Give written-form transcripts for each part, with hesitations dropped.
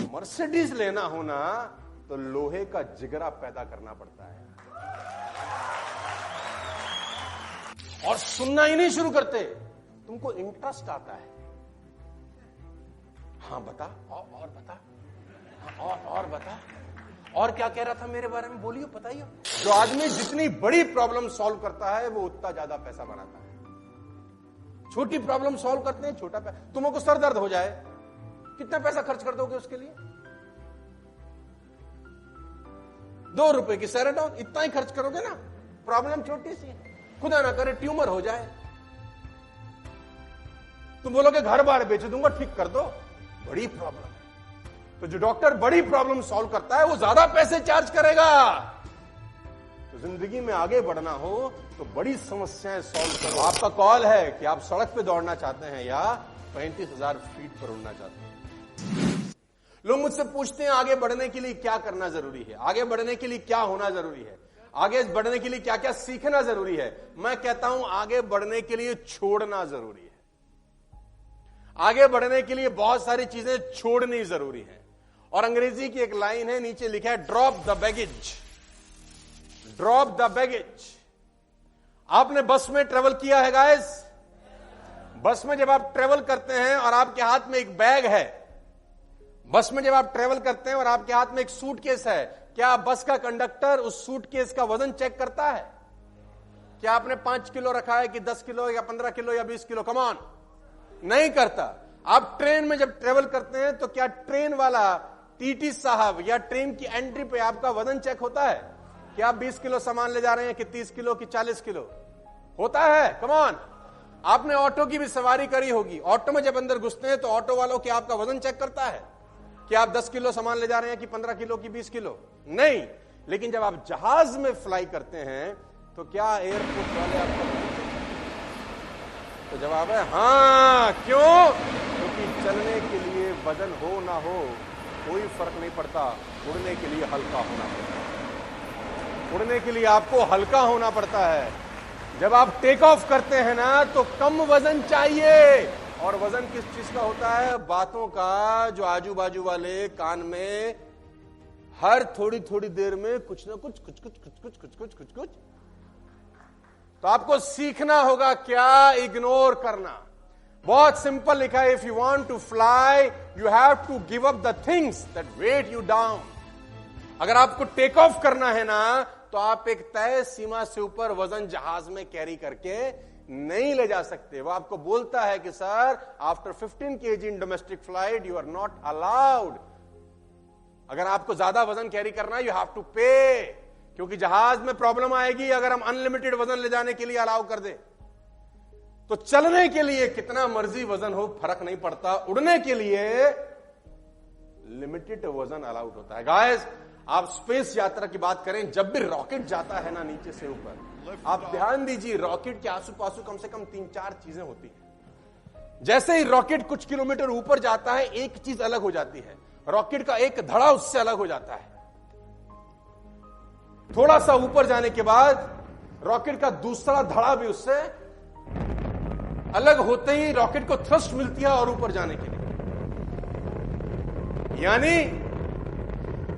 Mercedes लेना होना तो लोहे का जिगरा पैदा करना पड़ता है। और सुनना ही नहीं शुरू करते, तुमको इंटरेस्ट आता है। हाँ बता, और बता, और बता, और क्या कह रहा था मेरे बारे में, बोलिए, बताइए। जो आदमी जितनी बड़ी प्रॉब्लम सॉल्व करता है वो उतना ज्यादा पैसा बनाता है। छोटी प्रॉब्लम सॉल्व करते हैं, छोटा पैसा। तुमको सर दर्द हो जाए, कितना पैसा खर्च कर दोगे उसके लिए? 2 रुपए की सेरेडॉन, इतना ही खर्च करोगे ना। प्रॉब्लम छोटी सी है, खुदा ना करे ट्यूमर हो जाए, तुम बोलोगे घर बार बेच दूंगा, ठीक कर दो। बड़ी प्रॉब्लम है, तो जो डॉक्टर बड़ी प्रॉब्लम सॉल्व करता है वो ज्यादा पैसे चार्ज करेगा। तो जिंदगी में आगे बढ़ना हो तो बड़ी समस्याएं सॉल्व करो। आपका कॉल है कि आप सड़क पे दौड़ना चाहते हैं या 35,000 फीट पर उड़ना चाहते हैं। लोग मुझसे पूछते हैं आगे बढ़ने के लिए क्या करना जरूरी है, आगे बढ़ने के लिए क्या होना जरूरी है, आगे बढ़ने के लिए क्या क्या सीखना जरूरी है। मैं कहता हूं आगे बढ़ने के लिए छोड़ना जरूरी है। आगे बढ़ने के लिए बहुत सारी चीजें छोड़नी जरूरी है। और अंग्रेजी की एक लाइन है, नीचे लिखा है drop the baggage, drop the baggage. आपने बस में ट्रेवल किया है गाइस? बस में जब आप ट्रेवल करते हैं और आपके हाथ में एक बैग है, बस में जब आप ट्रेवल करते हैं और आपके हाथ में एक सूटकेस है, क्या बस का कंडक्टर उस सूटकेस का वजन चेक करता है? क्या आपने 5 किलो रखा है कि 10 किलो या 15 किलो या 20 किलो? कम ऑन, नहीं करता। आप ट्रेन में जब ट्रेवल करते हैं तो क्या ट्रेन वाला टीटी साहब या ट्रेन की एंट्री पे आपका वजन चेक होता है? क्या आप 20 किलो सामान ले जा रहे हैं कि 30 किलो कि 40 किलो? होता है। Come on. आपने ऑटो की भी सवारी करी होगी, ऑटो में जब अंदर घुसते हैं तो ऑटो वालों क्या आपका वजन चेक करता है कि आप 10 किलो सामान ले जा रहे हैं कि 15 किलो कि 20 किलो? नहीं। लेकिन जब आप जहाज में फ्लाई करते हैं तो क्या एयरपोर्ट वाले आपको? तो जवाब है हाँ। क्यों? क्योंकि चलने के लिए वजन हो ना हो कोई फर्क नहीं पड़ता, उड़ने के लिए हल्का होना पड़ता है। उड़ने के लिए आपको हल्का होना पड़ता है। जब आप टेक ऑफ करते हैं ना तो कम वजन चाहिए। और वजन किस चीज का होता है? बातों का, जो आजू बाजू वाले कान में हर थोड़ी थोड़ी देर में कुछ ना कुछ कुछ कुछ कुछ कुछ कुछ कुछ कुछ कुछ। तो आपको सीखना होगा क्या इग्नोर करना। बहुत सिंपल लिखा है, if you want to fly you have to give up the things that weigh you down. अगर आपको टेक ऑफ करना है ना तो आप एक तय सीमा से ऊपर वजन जहाज में कैरी करके नहीं ले जा सकते। वो आपको बोलता है कि sir after 15 kg in domestic flight you are not allowed. अगर आपको ज्यादा वजन कैरी करना है यू हैव टू पे, क्योंकि जहाज में प्रॉब्लम आएगी अगर हम अनलिमिटेड वजन ले जाने के लिए अलाउ कर दे। तो चलने के लिए कितना मर्जी वजन हो फर्क नहीं पड़ता, उड़ने के लिए लिमिटेड वजन अलाउड होता है। गाइस, आप स्पेस यात्रा की बात करें, जब भी रॉकेट जाता है ना नीचे से ऊपर, आप ध्यान दीजिए रॉकेट के आसू पासू कम से कम 3-4 चीजें होती हैं। जैसे ही रॉकेट कुछ किलोमीटर ऊपर जाता है एक चीज अलग हो जाती है, रॉकेट का एक धड़ा उससे अलग हो जाता है। थोड़ा सा ऊपर जाने के बाद रॉकेट का दूसरा धड़ा भी उससे अलग होते ही रॉकेट को थ्रस्ट मिलती है और ऊपर जाने के लिए। यानी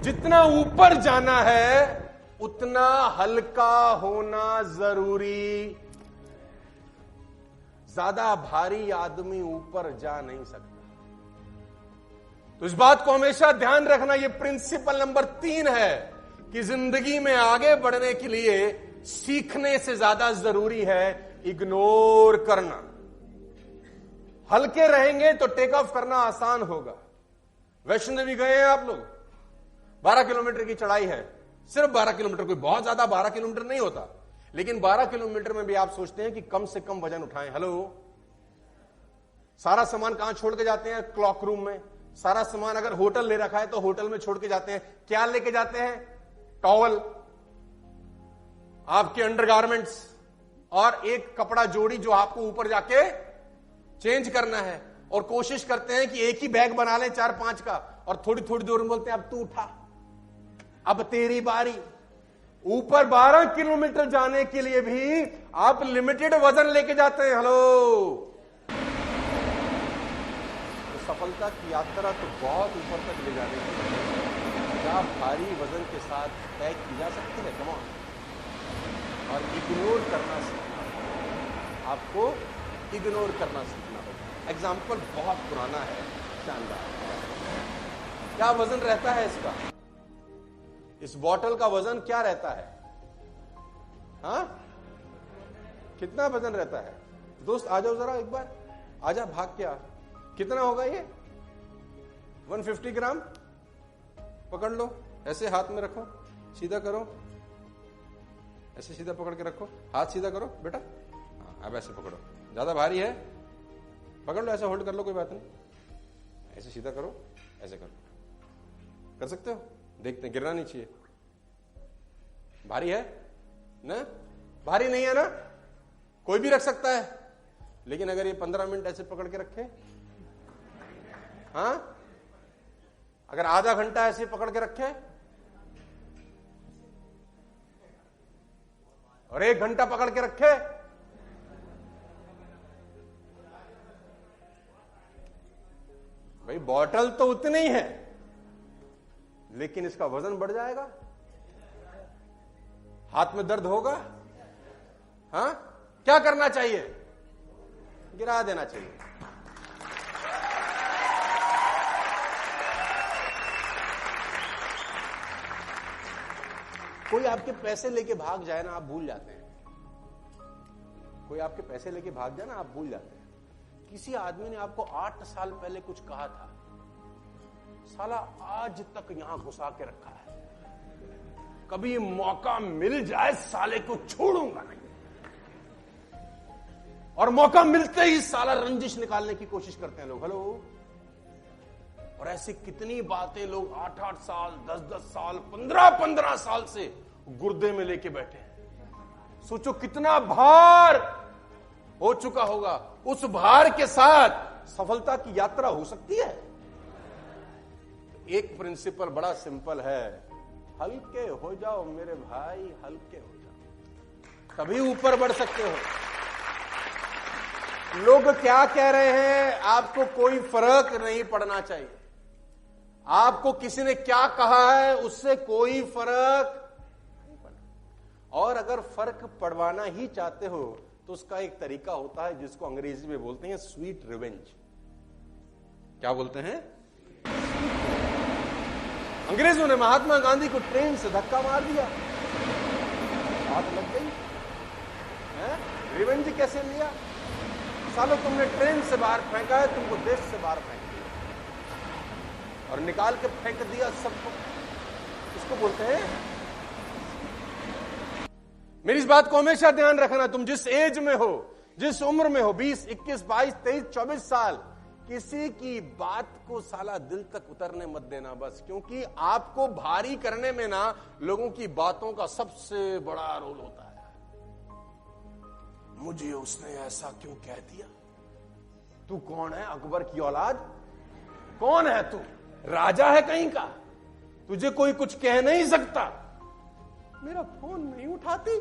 जितना ऊपर जाना है उतना हल्का होना जरूरी। ज्यादा भारी आदमी ऊपर जा नहीं सकता। तो इस बात को हमेशा ध्यान रखना, यह प्रिंसिपल नंबर 3 है कि जिंदगी में आगे बढ़ने के लिए सीखने से ज्यादा जरूरी है इग्नोर करना। हल्के रहेंगे तो टेक ऑफ करना आसान होगा। वैष्णो देवी गए हैं आप लोग? 12 किलोमीटर की चढ़ाई है, सिर्फ 12 किलोमीटर, कोई बहुत ज्यादा 12 किलोमीटर नहीं होता, लेकिन 12 किलोमीटर में भी आप सोचते हैं कि कम से कम वजन उठाएं। हेलो, सारा सामान कहां छोड़ के जाते हैं? क्लॉक रूम में। सारा सामान अगर होटल ले रखा है तो होटल में छोड़ के जाते हैं। क्या लेके जाते हैं? टॉवल, आपके अंडरगारमेंट्स और एक कपड़ा जोड़ी जो आपको ऊपर जाके चेंज करना है। और कोशिश करते हैं कि एक ही बैग बना लें 4-5 का, और थोड़ी थोड़ी देर में बोलते हैं अब तू उठा, अब तेरी बारी। ऊपर 12 किलोमीटर जाने के लिए भी आप लिमिटेड वजन लेके जाते हैं। हेलो, सफलता की यात्रा तो बहुत ऊपर तक ले जाने की, क्या भारी वजन के साथ तय की जा सकती है? Come on. और इग्नोर करना सीखना, आपको इग्नोर करना सीखना होगा। एग्जाम्पल बहुत पुराना है, शानदार। क्या वजन रहता है इसका? इस बॉटल का वजन क्या रहता है? हाँ, कितना वजन रहता है? दोस्त आ जाओ जरा एक बार, आजा, भाग के आ। कितना होगा ये? 150 ग्राम। पकड़ लो, ऐसे हाथ में रखो, सीधा करो, ऐसे सीधा पकड़ के रखो, हाथ सीधा करो बेटा। हाँ, अब ऐसे पकड़ो, ज्यादा भारी है, पकड़ लो, ऐसे होल्ड कर लो, कोई बात नहीं। ऐसे सीधा करो, ऐसे करो, कर सकते हो? देखते हैं, गिरना नहीं चाहिए। भारी है ना? भारी नहीं है ना? कोई भी रख सकता है, लेकिन अगर ये 15 मिनट ऐसे पकड़ के रखे, हाँ, अगर आधा घंटा ऐसे पकड़ के रखे और 1 घंटा पकड़ के रखे, भाई बॉटल तो उतनी ही है, लेकिन इसका वजन बढ़ जाएगा, हाथ में दर्द होगा। हाँ, क्या करना चाहिए? गिरा देना चाहिए। कोई आपके पैसे लेके भाग जाए ना, आप भूल जाते हैं। कोई आपके पैसे लेके भाग जाए ना, आप भूल जाते हैं। किसी आदमी ने आपको 8 साल पहले कुछ कहा था, साला आज तक यहां घुसा के रखा है, कभी मौका मिल जाए साले को छोड़ूंगा नहीं, और मौका मिलते ही साला रंजिश निकालने की कोशिश करते हैं लोग। हेलो। और ऐसी कितनी बातें लोग 8-8 साल, 10-10 साल, 15-15 साल से गुर्दे में लेके बैठे हैं। सोचो कितना भार हो चुका होगा। उस भार के साथ सफलता की यात्रा हो सकती है। एक प्रिंसिपल बड़ा सिंपल है, हल्के हो जाओ मेरे भाई, हल्के हो जाओ, तभी ऊपर बढ़ सकते हो। लोग क्या कह रहे हैं, आपको कोई फर्क नहीं पड़ना चाहिए। आपको किसी ने क्या कहा है, उससे कोई फर्क नहीं पड़ना। और अगर फर्क पड़वाना ही चाहते हो तो उसका एक तरीका होता है जिसको अंग्रेजी में बोलते हैं स्वीट रिवेंज। क्या बोलते हैं? अंग्रेजों ने महात्मा गांधी को ट्रेन से धक्का मार दिया, हाथ लग गई। रिवेंज कैसे लिया? सालों तुमने ट्रेन से बाहर फेंका है, तुमको देश से बाहर फेंक दिया और निकाल के फेंक दिया सबको। इसको बोलते हैं। मेरी इस बात को हमेशा ध्यान रखना, तुम जिस एज में हो, जिस उम्र में हो, 20, 21, 22, 23, 24 साल, किसी की बात को साला दिल तक उतरने मत देना बस। क्योंकि आपको भारी करने में ना लोगों की बातों का सबसे बड़ा रोल होता है। मुझे उसने ऐसा क्यों कह दिया? तू कौन है? अकबर की औलाद? कौन है तू? राजा है कहीं का? तुझे कोई कुछ कह नहीं सकता। मेरा फोन नहीं उठाती,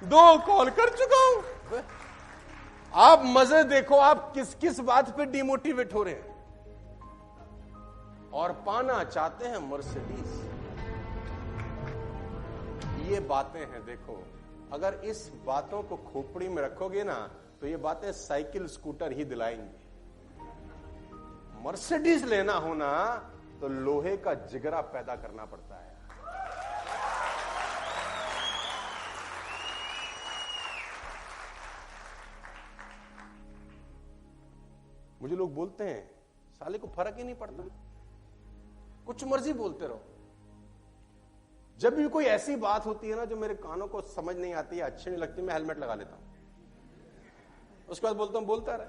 2 कॉल कर चुका हूं। आप मजे देखो, आप किस किस बात पे डिमोटिवेट हो रहे हैं और पाना चाहते हैं मर्सिडीज। ये बातें हैं, देखो, अगर इस बातों को खोपड़ी में रखोगे ना तो ये बातें साइकिल स्कूटर ही दिलाएंगी। मर्सिडीज लेना होना तो लोहे का जिगरा पैदा करना पड़ता है। मुझे लोग बोलते हैं साले को फर्क ही नहीं पड़ता, कुछ मर्जी बोलते रहो। जब भी कोई ऐसी बात होती है ना जो मेरे कानों को समझ नहीं आती है, अच्छी नहीं लगती, मैं हेलमेट लगा लेता हूं। उसके बाद बोलता हूं बोलता रहे।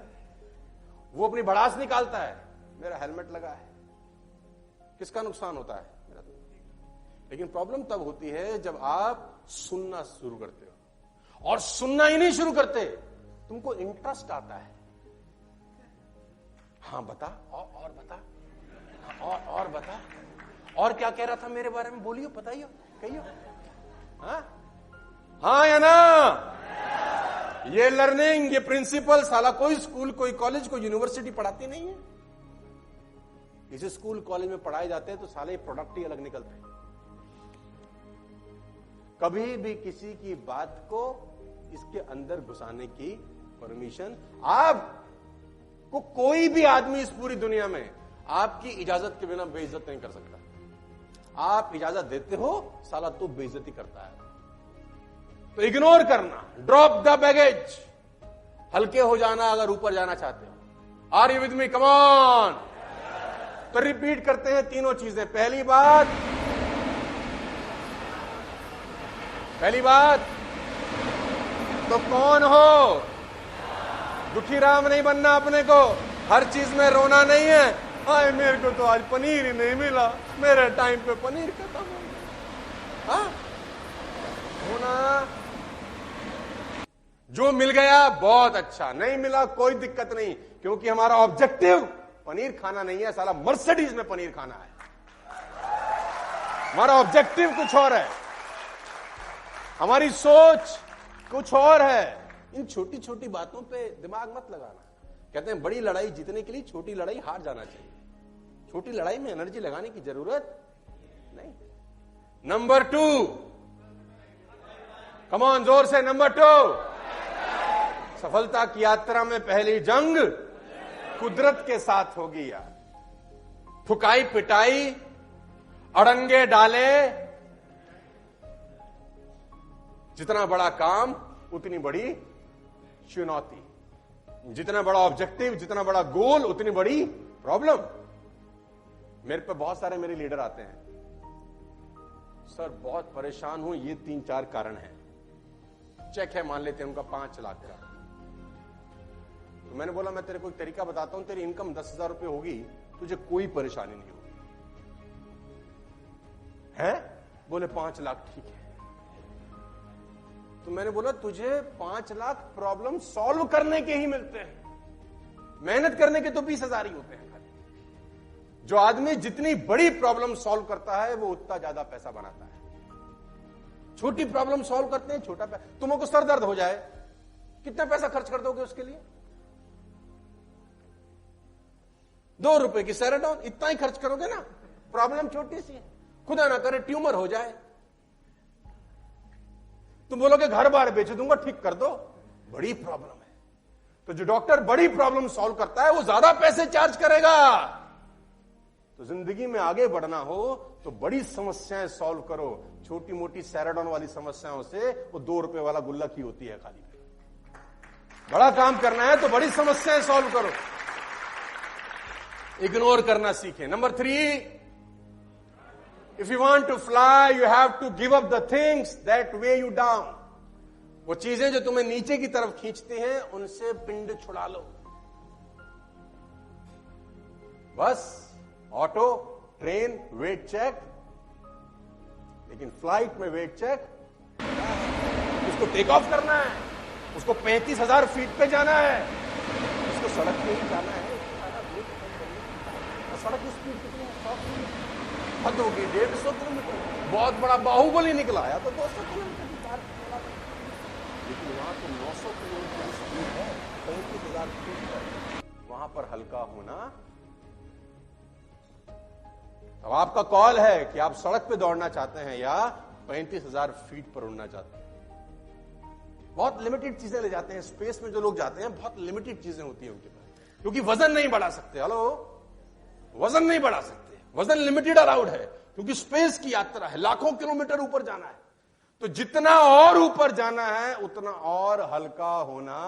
वो अपनी भड़ास निकालता है, मेरा हेलमेट लगा है, किसका नुकसान होता है? मेरा। लेकिन प्रॉब्लम तब होती है जब आप सुनना शुरू करते हो। और सुनना ही नहीं शुरू करते, तुमको इंटरेस्ट आता है। हाँ बता, और बता, और बता, और क्या कह रहा था मेरे बारे में? बोलियो, बताइयो, कहियो। हाँ या ना? ये लर्निंग, ये प्रिंसिपल साला कोई स्कूल, कोई कॉलेज, कोई यूनिवर्सिटी पढ़ाती नहीं है। किसी स्कूल कॉलेज में पढ़ाए जाते हैं तो साले प्रोडक्ट ही अलग निकलते हैं। कभी भी किसी की बात को इसके अंदर घुसाने की परमिशन, आपको कोई भी आदमी इस पूरी दुनिया में आपकी इजाजत के बिना बेइज्जत नहीं कर सकता। आप इजाजत देते हो, साला तो बेइज्जती करता है। तो इग्नोर करना, ड्रॉप द बैगेज, हल्के हो जाना अगर ऊपर जाना चाहते हो। Are you with me? Come on. तो रिपीट करते हैं तीनों चीजें। पहली बात तो कौन हो? दुखी राम नहीं बनना अपने को, हर चीज में रोना नहीं है। हाय मेरे को तो आज पनीर ही नहीं मिला, मेरे टाइम पे पनीर खत्म हो गया। हाँ होना, जो मिल गया बहुत अच्छा, नहीं मिला कोई दिक्कत नहीं, क्योंकि हमारा ऑब्जेक्टिव पनीर खाना नहीं है, साला मर्सिडीज में पनीर खाना है। हमारा ऑब्जेक्टिव कुछ और है, हमारी सोच कुछ और है। इन छोटी छोटी बातों पे दिमाग मत लगाना। कहते हैं बड़ी लड़ाई जीतने के लिए छोटी लड़ाई हार जाना चाहिए। छोटी लड़ाई में एनर्जी लगाने की जरूरत नहीं। नंबर 2, कम ऑन, जोर से, नंबर 2, सफलता की यात्रा में पहली जंग कुदरत के साथ होगी यार। ठुकाई पिटाई, अड़ंगे डाले, जितना बड़ा काम उतनी बड़ी चुनौती, जितना बड़ा ऑब्जेक्टिव, जितना बड़ा गोल उतनी बड़ी प्रॉब्लम। मेरे पे बहुत सारे मेरे लीडर आते हैं, सर बहुत परेशान हूं, ये 3-4 कारण हैं। चेक है मान लेते हैं उनका 5 लाख का। तो मैंने बोला मैं तेरे को एक तरीका बताता हूं, तेरी इनकम 10,000 रुपए होगी, तुझे कोई परेशानी नहीं होगी। है? बोले 5 लाख, ठीक है। तो मैंने बोला तुझे 5 लाख प्रॉब्लम सॉल्व करने के ही मिलते हैं, मेहनत करने के तो 20,000 ही होते हैं खाली। जो आदमी जितनी बड़ी प्रॉब्लम सॉल्व करता है वो उतना ज्यादा पैसा बनाता है। छोटी प्रॉब्लम सॉल्व करते हैं, छोटा पैसा। तुमको सर दर्द हो जाए, कितना पैसा खर्च कर दोगे उसके लिए? 2 रुपए की सेराडॉन, इतना ही खर्च करोगे ना। प्रॉब्लम छोटी सी है, खुदा ना करे ट्यूमर हो जाए, तुम बोलोगे घर बार बेच दूंगा, ठीक कर दो, बड़ी प्रॉब्लम है। तो जो डॉक्टर बड़ी प्रॉब्लम सॉल्व करता है वो ज्यादा पैसे चार्ज करेगा। तो जिंदगी में आगे बढ़ना हो तो बड़ी समस्याएं सॉल्व करो। छोटी मोटी सैराडॉन वाली समस्याओं से वो 2 रुपए वाला गुल्लक ही होती है खाली। बड़ा काम करना है तो बड़ी समस्याएं सॉल्व करो, इग्नोर करना सीखें। Number 3, if you want to fly, you have to give up the things that weigh you down. वो चीजें जो तुम्हें नीचे की तरफ खींचती हैं, उनसे पिंड छुड़ा लो। बस ऑटो, ट्रेन, वेट चेक, लेकिन फ्लाइट में वेट चेक, उसको टेक ऑफ करना है, उसको 35,000 फीट पे जाना है, उसको सड़क पे ही जाना है। सड़क की स्पीड कितनी है? 100 किलोमीटर हद होगी, 150 किलोमीटर। बहुत बड़ा बाहुबली निकला है तो 200 किलोमीटर की कार चला, लेकिन वहां तो 900 किलोमीटर स्पीड है, 35,000 फीट पर। वहां पर हल्का होना। अब आपका कॉल है कि आप सड़क पे दौड़ना चाहते हैं या 35,000 फीट पर उड़ना चाहते हैं। बहुत लिमिटेड चीजें ले जाते हैं स्पेस में। जो लोग जाते हैं बहुत लिमिटेड चीजें होती हैं उनके पास, क्योंकि वजन नहीं बढ़ा सकते। हेलो, वजन नहीं बढ़ा सकते, वजन लिमिटेड अलाउड है, क्योंकि स्पेस की यात्रा है, लाखों किलोमीटर ऊपर जाना है। तो जितना और ऊपर जाना है उतना और हल्का होना